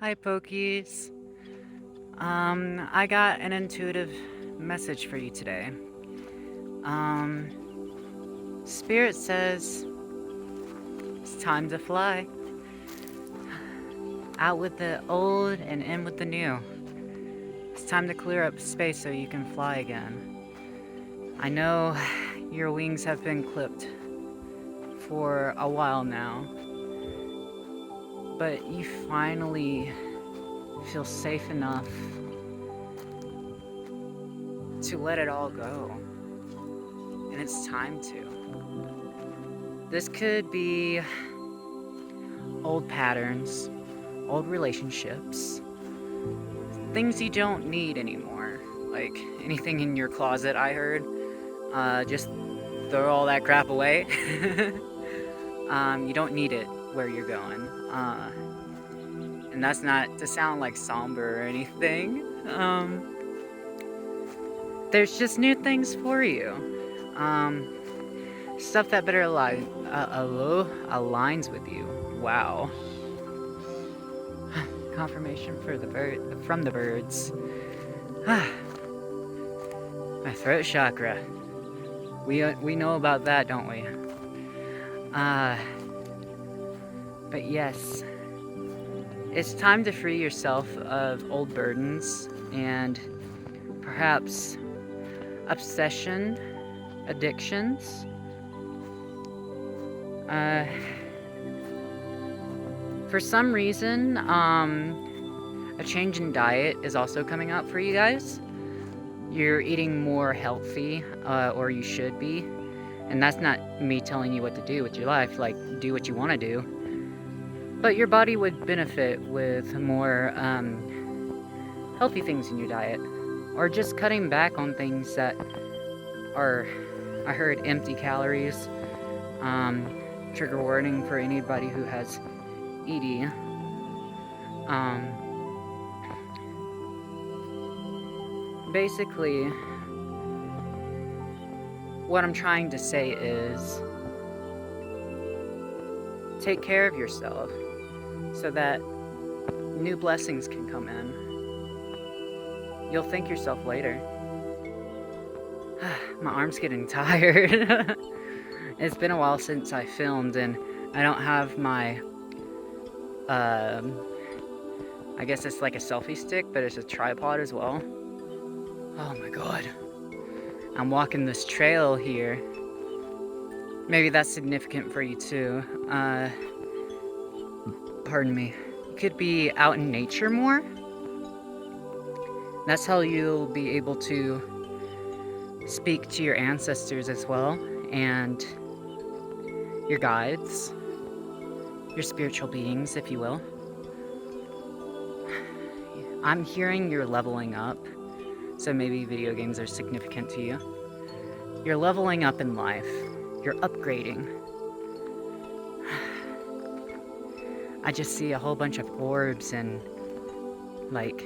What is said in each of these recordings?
Hi, Pokies. I got an intuitive message for you today. Spirit says it's time to fly. Out with the old and in with the new. It's time to clear up space so you can fly again. I know your wings have been clipped for a while now, but you finally feel safe enough to let it all go. And it's time to. This could be old patterns, old relationships, things you don't need anymore. Like anything in your closet, I heard. Just throw all that crap away. You don't need it where you're going. And that's not to sound like somber or anything. There's just new things for you. Stuff that better aligns with you. Wow. Confirmation for from the birds. My throat chakra. We know about that, don't we? But yes, it's time to free yourself of old burdens and perhaps obsession, addictions. For some reason, a change in diet is also coming up for you guys. You're eating more healthy, or you should be. And that's not me telling you what to do with your life, like, do what you want to do. But your body would benefit with more healthy things in your diet. Or just cutting back on things that are, I heard, empty calories. Trigger warning for anybody who has ED. Basically, what I'm trying to say is take care of yourself so that new blessings can come in. You'll thank yourself later. My arm's getting tired. It's been a while since I filmed, and I don't have my, I guess it's like a selfie stick, but it's a tripod as well. Oh my god. I'm walking this trail here. Maybe that's significant for you too. Pardon me. You could be out in nature more. That's how you'll be able to speak to your ancestors as well, and your guides, your spiritual beings, if you will. I'm hearing you're leveling up, so maybe video games are significant to you. You're leveling up in life. You're upgrading. I just see a whole bunch of orbs, and like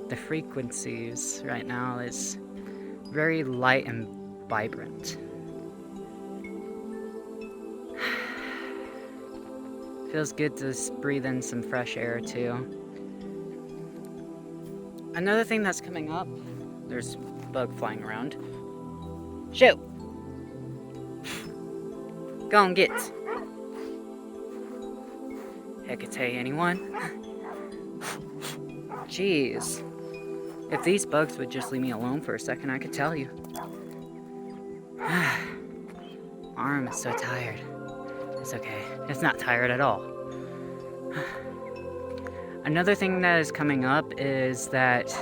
the frequencies right now is very light and vibrant. Feels good to breathe in some fresh air too. Another thing that's coming up, there's a bug flying around. Shoot! Go and get. Hecate, anyone? Jeez. If these bugs would just leave me alone for a second, I could tell you. Arm is so tired. It's okay. It's not tired at all. Another thing that is coming up is that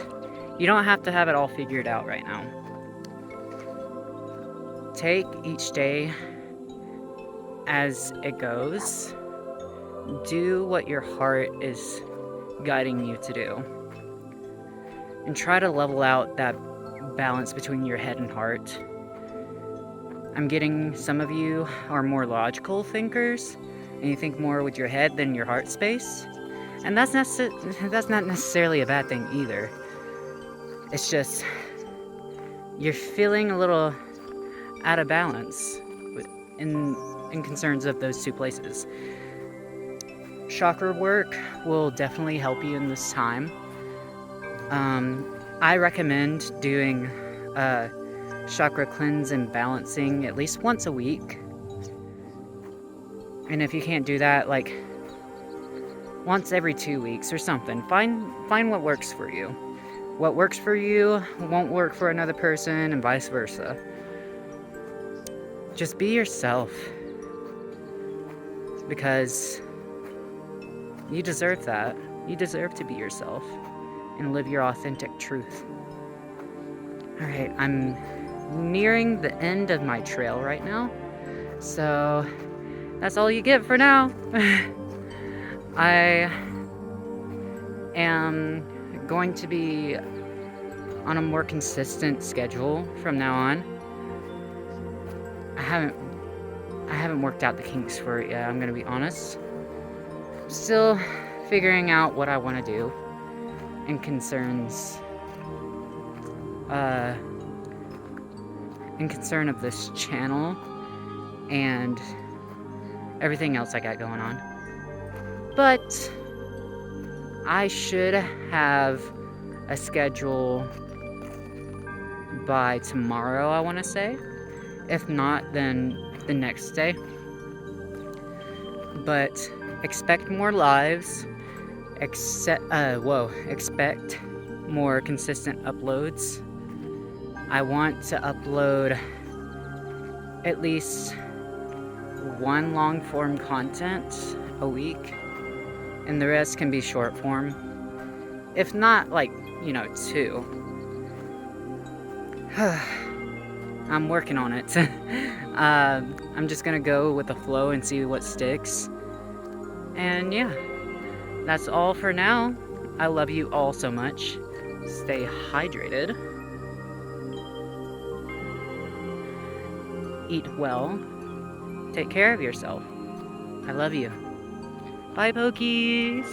you don't have to have it all figured out right now. Take each day as it goes. Do what your heart is guiding you to do. And try to level out that balance between your head and heart. I'm getting some of you are more logical thinkers, and you think more with your head than your heart space. And that's not necessarily a bad thing either. It's just you're feeling a little out of balance in concerns of those two places. chakra work will definitely help you in this time. I recommend doing chakra cleanse and balancing at least once a week. And if you can't do that, like once every 2 weeks or something, find what works for you. What works for you won't work for another person, and vice versa. Just be yourself, because you deserve that. You deserve to be yourself and live your authentic truth. Alright, I'm nearing the end of my trail right now, so that's all you get for now. I am going to be on a more consistent schedule from now on. I haven't worked out the kinks for it yet, I'm gonna be honest. Still figuring out what I want to do in concern of this channel and everything else I got going on. But I should have a schedule by tomorrow, I want to say. If not, then the next day. But expect more lives. Expect more consistent uploads. I want to upload at least one long form content a week, and the rest can be short form. If not, like, 2. I'm working on it. I'm just gonna go with the flow and see what sticks. And yeah, that's all for now. I love you all so much. Stay hydrated. Eat well. Take care of yourself. I love you. Bye, Pokies!